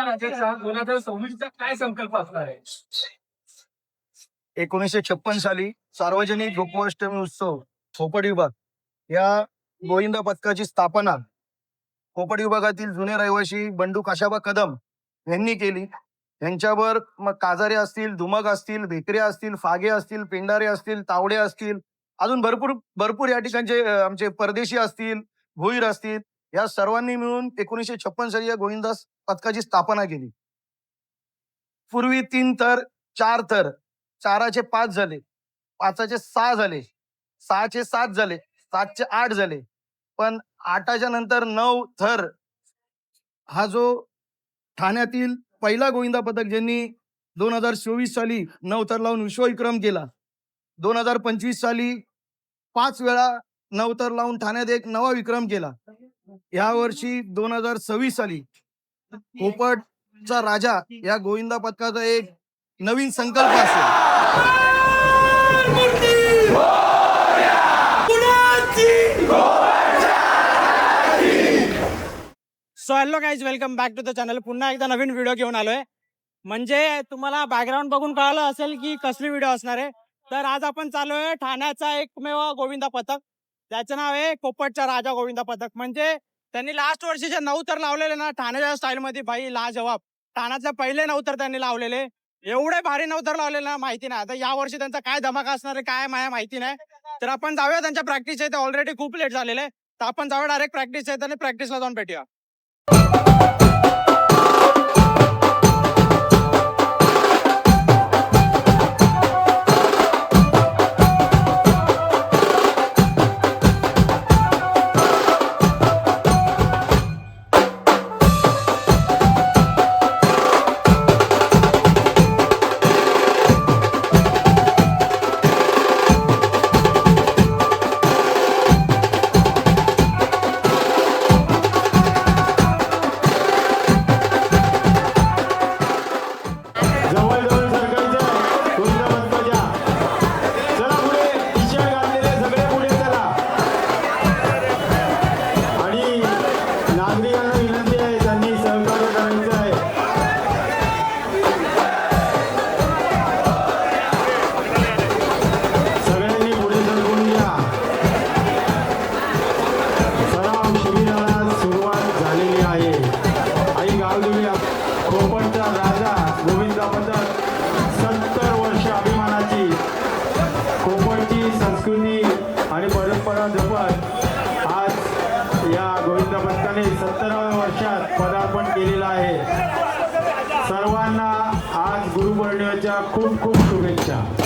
राज्याचा 2026चा काय संकल्प असणार आहे? 1956 साली सार्वजनिक गोकुळाष्टमी उत्सव कोपड विभाग या गोविंदा पथकाची स्थापना कोपड विभागातील जुने रहिवासी बंडू काशाबा कदम यांनी केली. यांच्यावर मग काजारे असतील, धुमक असतील, भेकरे असतील, फागे असतील, पेंडारे असतील, तावडे असतील, अजून भरपूर भरपूर या ठिकाणचे आमचे परदेशी असतील, भुईर असतील, या सर्वांनी मिळून 1956 साली या गोविंदास पथकाची स्थापना केली. पूर्वी 3 थर, 4 थर, 4चे 5 झाले, 5चे 6 झाले, 6चे 7 झाले, 7चे 8 झाले, पण 8च्या नंतर 9 थर हा जो ठाण्यातील पहिला गोविंदा पथक ज्यांनी 2024 साली 9 थर लावून विश्वविक्रम केला. 2025 साली 5 वेळा 9 थर लावून ठाण्यात एक नवा विक्रम केला. या वर्षी 2026 साली कोपडचा राजा या गोविंदा पथकाचा एक नवीन संकल्प असेल. So hello guys, welcome back to the channel. पुन्हा एकदा नवीन व्हिडिओ घेऊन आलोय. म्हणजे तुम्हाला बॅकग्राऊंड बघून कळालं असेल की कसली व्हिडिओ असणार आहे. तर आज आपण चालूय ठाण्याचा एकमेव गोविंदा पथक, त्याचं नाव आहे कोपडचा राजा गोविंदा पथक. म्हणजे त्यांनी लास्ट वर्षीचे 9 थर लावलेले ना ठाण्याच्या स्टाईलमध्ये, भाई लाजवाब. ठाण्यातले पहिले 9 थर त्यांनी लावलेले, एवढे भारी 9 थर लावलेले ना, माहिती नाही. आता या वर्षी त्यांचा काय धमाका असणार आहे काय माया माहिती नाही. तर आपण जाऊया त्यांच्या प्रॅक्टिस आहे, ते ऑलरेडी खूप लेट झालेले. तर आपण जाऊया डायरेक्ट प्रॅक्टिस आहे आणि प्रॅक्टिसला जाऊन भेटूया. कोपडचा राजा गोविंदा पथक 70 वर्ष अभिमानाची कोपडची संस्कृती आणि परंपरा जपत आज या गोविंदा पथकाने 70व्या वर्षात पदार्पण केलेलं आहे. सर्वांना आज गुरुपौर्णिमेच्या खूप खूप शुभेच्छा.